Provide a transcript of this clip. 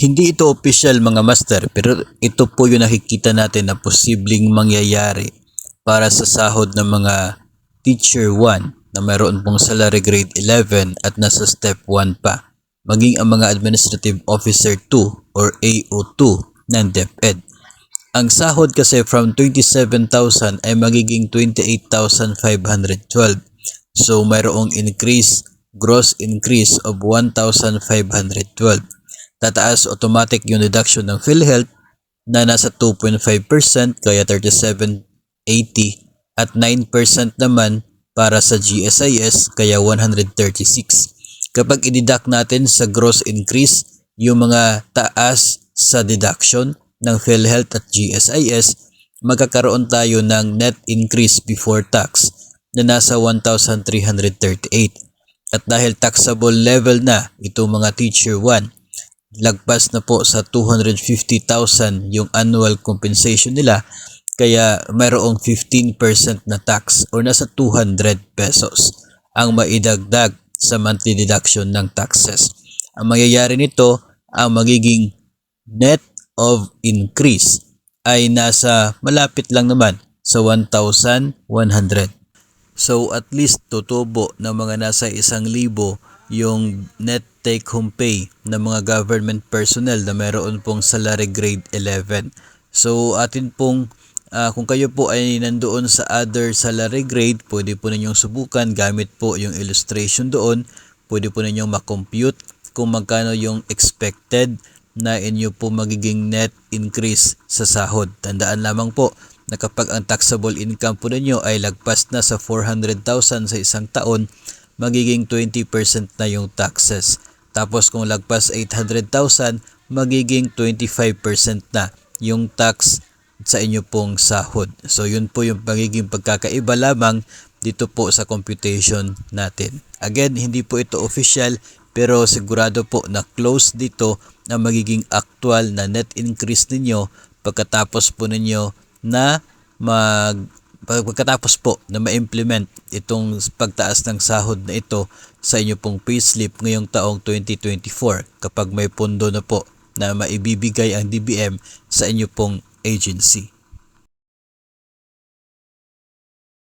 Hindi ito official mga master, pero ito po yung nakikita natin na posibleng mangyayari para sa sahod ng mga Teacher 1 na mayroon pong salary grade 11 at nasa step 1 pa, maging ang mga Administrative Officer 2 or AO2 ng DepEd. Ang sahod kasi from 27,000 ay magiging 28,512. So mayroong gross increase of 1,512. Tataas automatic yung deduction ng PhilHealth na nasa 2.5% kaya 3780 at 9% naman para sa GSIS kaya 136. Kapag i-deduct natin sa gross increase yung mga taas sa deduction ng PhilHealth at GSIS, magkakaroon tayo ng net increase before tax na nasa 1,338. At dahil taxable level na itong mga Teacher 1, lagpas na po sa 250,000 yung annual compensation nila, kaya mayroong 15% na tax or nasa 200 pesos ang maidagdag sa monthly deduction ng taxes. Ang mangyayari nito, ang magiging net of increase ay nasa malapit lang naman sa 1,100. So at least tutubo ng mga nasa 1,000 yung net take home pay ng mga government personnel na mayroon pong salary grade 11. So atin pong kung kayo po ay nandoon sa other salary grade, pwede po ninyong subukan gamit po yung illustration doon. Pwede po ninyong makompute kung magkano yung expected na inyo po magiging net increase sa sahod. Tandaan lamang po na kapag ang taxable income po ninyo ay lagpas na sa 400,000 sa isang taon, magiging 20% na yung taxes. Tapos kung lagpas 800,000, magiging 25% na yung tax sa inyo pong sahod. So yun po yung magiging pagkakaiba lamang dito po sa computation natin. Again, hindi po ito official, pero sigurado po na close dito na magiging actual na net increase ninyo pagkatapos po ninyo na pagkatapos po na ma-implement itong pagtaas ng sahod na ito sa inyo pong payslip ngayong taong 2024 kapag may pondo na po na maibibigay ang DBM sa inyo pong agency.